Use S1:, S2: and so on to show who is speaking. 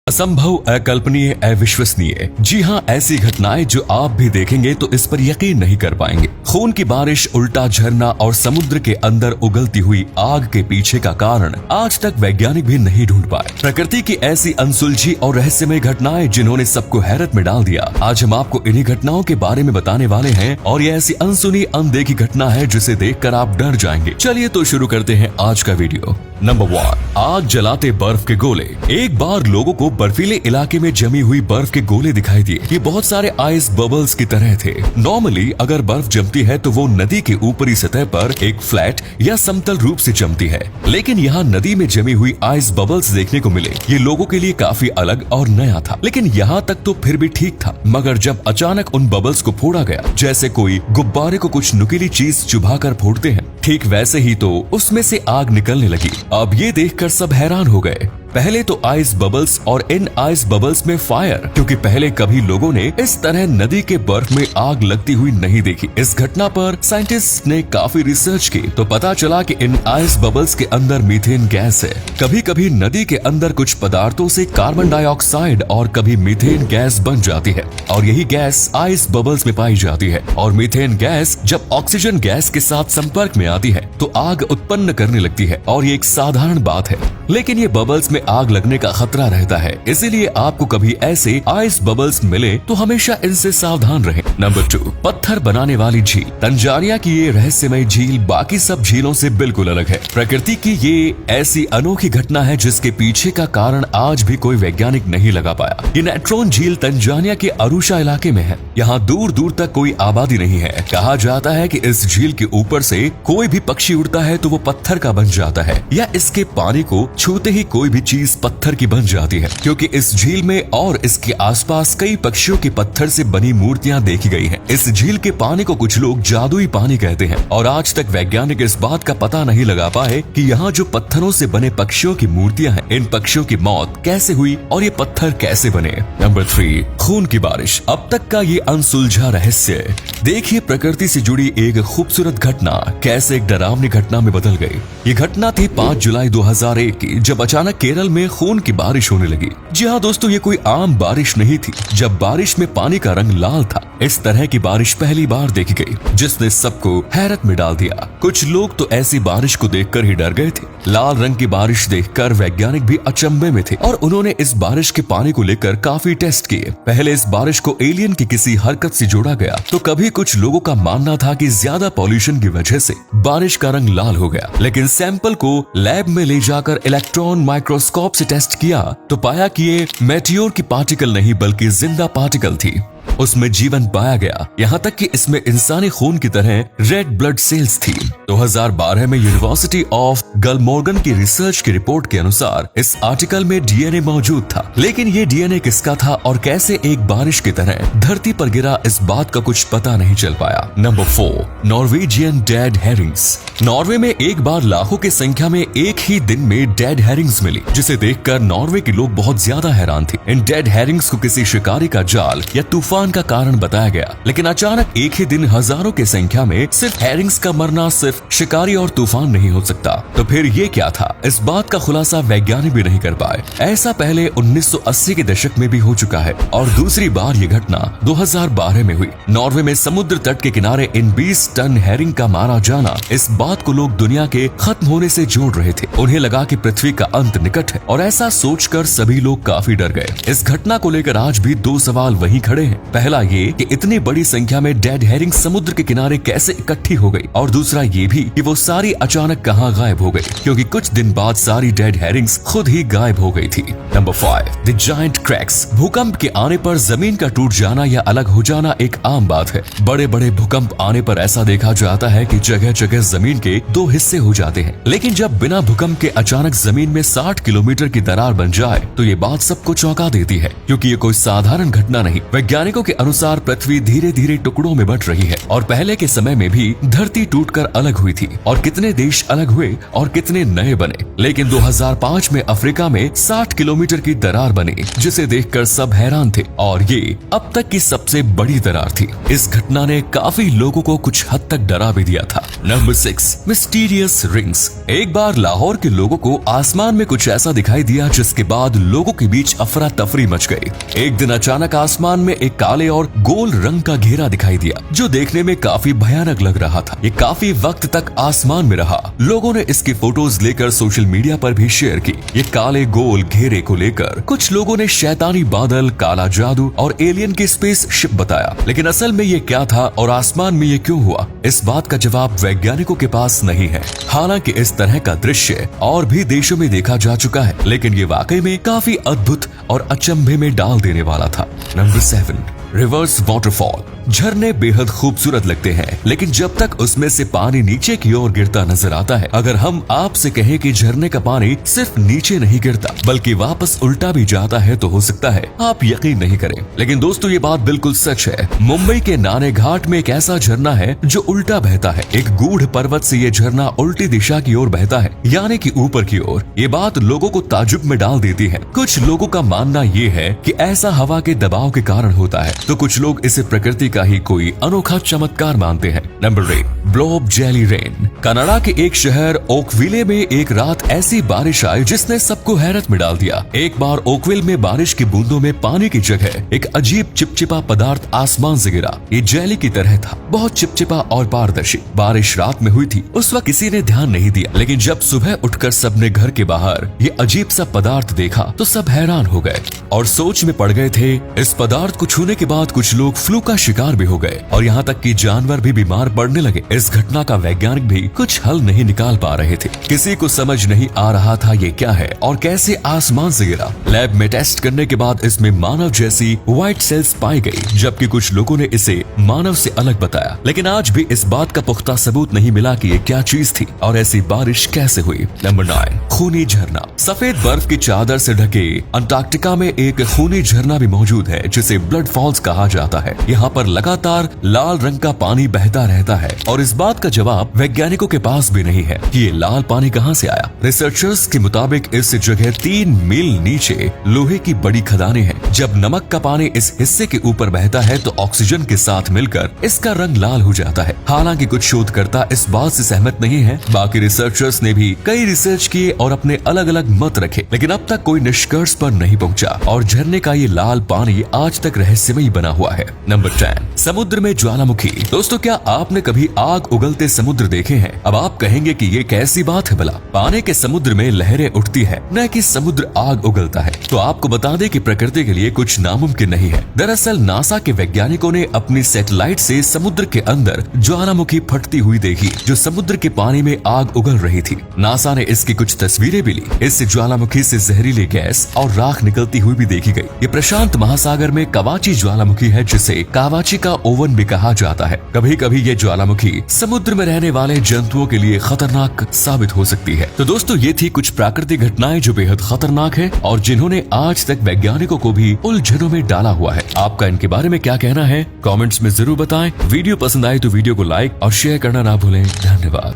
S1: असंभव, अकल्पनीय, अविश्वसनीय। जी हाँ, ऐसी घटनाएं जो आप भी देखेंगे तो इस पर यकीन नहीं कर पाएंगे। खून की बारिश, उल्टा झरना और समुद्र के अंदर उगलती हुई आग के पीछे का कारण आज तक वैज्ञानिक भी नहीं ढूंढ पाए। प्रकृति की ऐसी अनसुलझी और रहस्यमय घटनाएं जिन्होंने सबको हैरत में डाल दिया। आज हम आपको इन्हीं घटनाओं के बारे में बताने वाले हैं और ये ऐसी अनसुनी, अनदेखी घटना है जिसे देखकर आप डर जाएंगे। चलिए तो शुरू करते हैं आज का वीडियो। नंबर 1, आग जलाते बर्फ के गोले। एक बार लोगों को बर्फीले इलाके में जमी हुई बर्फ के गोले दिखाई दिए। ये बहुत सारे आइस बबल्स की तरह थे। नॉर्मली अगर बर्फ जमती है तो वो नदी के ऊपरी सतह पर एक फ्लैट या समतल रूप से जमती है, लेकिन यहाँ नदी में जमी हुई आइस बबल्स देखने को मिले। ये लोगों के लिए काफी अलग और नया था, लेकिन यहाँ तक तो फिर भी ठीक था। मगर जब अचानक उन बबल्स को फोड़ा गया, जैसे कोई गुब्बारे को कुछ नुकीली चीज चुभाकर फोड़ते हैं, ठीक वैसे ही तो उसमें से आग निकलने लगी। अब ये देखकर सब हैरान हो गए। पहले तो आइस बबल्स और इन आइस बबल्स में फायर, क्योंकि पहले कभी लोगों ने इस तरह नदी के बर्फ में आग लगती हुई नहीं देखी। इस घटना पर साइंटिस्ट ने काफी रिसर्च की तो पता चला कि इन आइस बबल्स के अंदर मीथेन गैस है। कभी कभी नदी के अंदर कुछ पदार्थों से कार्बन डाइऑक्साइड और कभी मीथेन गैस बन जाती है और यही गैस आइस बबल्स में पाई जाती है। और मीथेन गैस जब ऑक्सीजन गैस के साथ संपर्क में आती है तो आग उत्पन्न करने लगती है और ये एक साधारण बात है। लेकिन ये बबल्स में आग लगने का खतरा रहता है, इसीलिए आपको कभी ऐसे आइस बबल्स मिले तो हमेशा इनसे सावधान रहें। नंबर 2, पत्थर बनाने वाली झील। तंजानिया की ये रहस्यमय झील बाकी सब झीलों से बिल्कुल अलग है। प्रकृति की ये ऐसी अनोखी घटना है जिसके पीछे का कारण आज भी कोई वैज्ञानिक नहीं लगा पाया। ये नेट्रॉन झील तंजानिया के अरुशा इलाके में है। यहाँ दूर दूर तक कोई आबादी नहीं है। कहा जाता है कि इस झील के ऊपर से कोई भी पक्षी उड़ता है तो वो पत्थर का बन जाता है, या इसके पानी को छूते ही कोई भी चीज पत्थर की बन जाती है, क्योंकि इस झील में और इसके आसपास कई पक्षियों की पत्थर से बनी मूर्तियां देखी गई हैं। इस झील के पानी को कुछ लोग जादुई पानी कहते हैं और आज तक वैज्ञानिक इस बात का पता नहीं लगा पाए कि यहाँ जो पत्थरों से बने पक्षियों की मूर्तियां हैं, इन पक्षियों की मौत कैसे हुई और ये पत्थर कैसे बने। नंबर 3, खून की बारिश। अब तक का ये अनसुलझा रहस्य। देखिए, प्रकृति से जुड़ी एक खूबसूरत घटना कैसे एक डरावनी घटना में बदल गई। ये घटना थी 5 जुलाई 2001 की, जब अचानक केरल में खून की बारिश होने लगी। जी हाँ दोस्तों, ये कोई आम बारिश नहीं थी। जब बारिश में पानी का रंग लाल था, इस तरह की बारिश पहली बार देखी गई, जिसने सबको हैरत में डाल दिया। कुछ लोग तो ऐसी बारिश को देखकर ही डर गए थे। लाल रंग की बारिश देखकर वैज्ञानिक भी अचंभे में थे और उन्होंने इस बारिश के पानी को लेकर काफी टेस्ट किए। पहले इस बारिश को एलियन की किसी हरकत से जोड़ा गया तो कभी कुछ लोगों का मानना था कि ज्यादा पॉल्यूशन की वजह से बारिश का रंग लाल हो गया। लेकिन सैंपल को लैब में ले जाकर इलेक्ट्रॉन माइक्रोस्कोप से टेस्ट किया तो पाया कि ये मेटियोर की पार्टिकल नहीं बल्कि जिंदा पार्टिकल थी। उसमें जीवन पाया गया, यहाँ तक कि इसमें इंसानी खून की तरह रेड ब्लड सेल्स थी। 2012 में यूनिवर्सिटी ऑफ गलमोर्गन की रिसर्च की रिपोर्ट के अनुसार इस आर्टिकल में डीएनए मौजूद था, लेकिन ये डीएनए किसका था और कैसे एक बारिश की तरह धरती पर गिरा, इस बात का कुछ पता नहीं चल पाया। Number 4, Norwegian dead Hering's. Norway में एक बार लाखों की संख्या में एक ही दिन में डेड हेरिंग्स मिली, जिसे देखकर नॉर्वे के लोग बहुत ज्यादा हैरान थे। इन डेड हेरिंग्स को किसी शिकारी का जाल या तूफान का कारण बताया गया, लेकिन अचानक एक ही दिन हजारों की संख्या में सिर्फ हेरिंग्स का मरना सिर्फ शिकारी और तूफान नहीं हो सकता। तो फिर ये क्या था? इस बात का खुलासा वैज्ञानिक भी नहीं कर पाए। ऐसा पहले 1980 के दशक में भी हो चुका है और दूसरी बार ये घटना 2012 में हुई। नॉर्वे में समुद्र तट के किनारे इन 20 टन हेरिंग का मारा जाना, इस बात को लोग दुनिया के खत्म होने से जोड़ रहे थे। उन्हें लगा कि पृथ्वी का अंत निकट है और ऐसा सोचकर सभी लोग काफी डर गए। इस घटना को लेकर आज भी 2 सवाल वहीं खड़े हैं। पहला ये कि इतनी बड़ी संख्या में डेड हेरिंग समुद्र के किनारे कैसे इकट्ठी हो गई, और दूसरा ये भी कि वो सारी अचानक कहां गायब हो गई, क्योंकि कुछ दिन बाद सारी डेड हेरिंग्स खुद ही गायब हो गई थी। Number 5, the giant cracks. भूकंप के आने पर जमीन का टूट जाना या अलग हो जाना एक आम बात है। बड़े बड़े भूकंप आने पर ऐसा देखा जाता है कि जगह जगह जमीन के 2 हिस्से हो जाते हैं, लेकिन जब बिना भूकंप के अचानक जमीन में 60 किलोमीटर की दरार बन जाए तो ये बात सबको चौंका देती है, क्योंकि ये कोई साधारण घटना नहीं। वैज्ञानिकों वैज्ञानिकों के अनुसार पृथ्वी धीरे धीरे टुकड़ों में बंट रही है और पहले के समय में भी धरती टूटकर अलग हुई थी और कितने देश अलग हुए और कितने नए बने। लेकिन 2005 में अफ्रीका में 60 किलोमीटर की दरार बनी, जिसे देखकर सब हैरान थे और ये अब तक की सबसे बड़ी दरार थी। इस घटना ने काफी लोगों को कुछ हद तक डरा भी दिया था। Number 6, mysterious rings. एक बार लाहौर के लोगों को आसमान में कुछ ऐसा दिखाई दिया जिसके बाद लोगों के बीच अफरा तफरी मच गई। एक दिन अचानक आसमान में एक काले और गोल रंग का घेरा दिखाई दिया जो देखने में काफी भयानक लग रहा था। ये काफी वक्त तक आसमान में रहा। लोगों ने इसकी फोटोज लेकर सोशल मीडिया पर भी शेयर की। ये काले गोल घेरे को लेकर कुछ लोगों ने शैतानी बादल, काला जादू और एलियन की स्पेसशिप बताया, लेकिन असल में ये क्या था और आसमान में ये क्यों हुआ, इस बात का जवाब वैज्ञानिकों के पास नहीं है। हालांकि इस तरह का दृश्य और भी देशों में देखा जा चुका है, लेकिन ये वाकई में काफी अद्भुत और अचंभे में डाल देने वाला था। Number 7, reverse waterfall. झरने बेहद खूबसूरत लगते हैं, लेकिन जब तक उसमें से पानी नीचे की ओर गिरता नजर आता है। अगर हम आपसे कहें कि झरने का पानी सिर्फ नीचे नहीं गिरता बल्कि वापस उल्टा भी जाता है तो हो सकता है आप यकीन नहीं करें, लेकिन दोस्तों ये बात बिल्कुल सच है। मुंबई के नाने घाट में एक ऐसा झरना है जो उल्टा बहता है। एक गूढ़ पर्वत से ये झरना उल्टी दिशा की ओर बहता है, यानी कि ऊपर की ओर। ये बात लोगों को ताज्जुब में डाल देती है। कुछ लोगों का मानना ये है कि ऐसा हवा के दबाव के कारण होता है, तो कुछ लोग इसे प्रकृति का ही कोई अनोखा चमत्कार मानते हैं। Number 8, blob jelly rain. Canada के एक शहर ओकविले में एक रात ऐसी बारिश आई जिसने सबको हैरत में डाल दिया। एक बार ओकविल में बारिश की बूंदों में पानी की जगह एक अजीब चिपचिपा पदार्थ आसमान से गिरा। ये जेली की तरह था, बहुत चिपचिपा और पारदर्शी। बारिश रात में हुई थी, उस वक्त किसी ने ध्यान नहीं दिया, लेकिन जब सुबह उठकर सबने घर के बाहर ये अजीब सा पदार्थ देखा तो सब हैरान हो गए और सोच में पड़ गए थे। इस पदार्थ को छूने के बाद कुछ लोग फ्लू का शिकार भी हो गए और यहाँ तक कि जानवर भी बीमार पड़ने लगे। इस घटना का वैज्ञानिक भी कुछ हल नहीं निकाल पा रहे थे। किसी को समझ नहीं आ रहा था ये क्या है और कैसे आसमान से गिरा। लैब में टेस्ट करने के बाद इसमें मानव जैसी व्हाइट सेल्स पाई गई, जबकि कुछ लोगों ने इसे मानव से अलग बताया। लेकिन आज भी इस बात का पुख्ता सबूत नहीं मिला कि ये क्या चीज थी और ऐसी बारिश कैसे हुई। नंबर 9, खूनी झरना। सफेद बर्फ की चादर से ढके अंटार्कटिका में एक खूनी झरना भी मौजूद है जिसे ब्लड फॉल्स कहा जाता है। यहाँ पर लगातार लाल रंग का पानी बहता रहता है और इस बात का जवाब वैज्ञानिकों के पास भी नहीं है कि ये लाल पानी कहाँ से आया। रिसर्चर्स के मुताबिक इस जगह 3 मील नीचे लोहे की बड़ी खदानें हैं। जब नमक का पानी इस हिस्से के ऊपर बहता है तो ऑक्सीजन के साथ मिलकर इसका रंग लाल हो जाता है। हालांकि कुछ शोधकर्ता इस बात से सहमत नहीं है। बाकी रिसर्चर्स ने भी कई रिसर्च किए और अपने अलग अलग मत रखे, लेकिन अब तक कोई निष्कर्ष पर नहीं पहुंचा और झरने का ये लाल पानी आज तक रहस्यमयी बना हुआ है। नंबर 10, समुद्र में ज्वालामुखी। दोस्तों, क्या आपने कभी आग उगलते समुद्र देखे हैं? अब आप कहेंगे कि ये कैसी बात है भला, पानी के समुद्र में लहरें उठती है, न कि समुद्र आग उगलता है। तो आपको बता दें कि प्रकृति के लिए कुछ नामुमकिन नहीं है। दरअसल नासा के वैज्ञानिकों ने अपनी सैटेलाइट से समुद्र के अंदर ज्वालामुखी फटती हुई देखी जो समुद्र के पानी में आग उगल रही थी। नासा ने इसकी कुछ तस्वीरें भी ली। इस ज्वालामुखी से जहरीली गैस और राख निकलती हुई भी देखी गई। ये प्रशांत महासागर में कवाची ज्वालामुखी है जिसे कावाची का ओवन भी कहा जाता है। कभी कभी ये ज्वालामुखी समुद्र में रहने वाले जंतुओं के लिए खतरनाक साबित हो सकती है। तो दोस्तों, ये थी कुछ प्राकृतिक घटनाएं जो बेहद खतरनाक है और जिन्होंने आज तक वैज्ञानिकों को भी उलझनों में डाला हुआ है। आपका इनके बारे में क्या कहना है? कमेंट्स में जरूर बताएं। वीडियो पसंद आए तो वीडियो को लाइक और शेयर करना ना भूलें। धन्यवाद।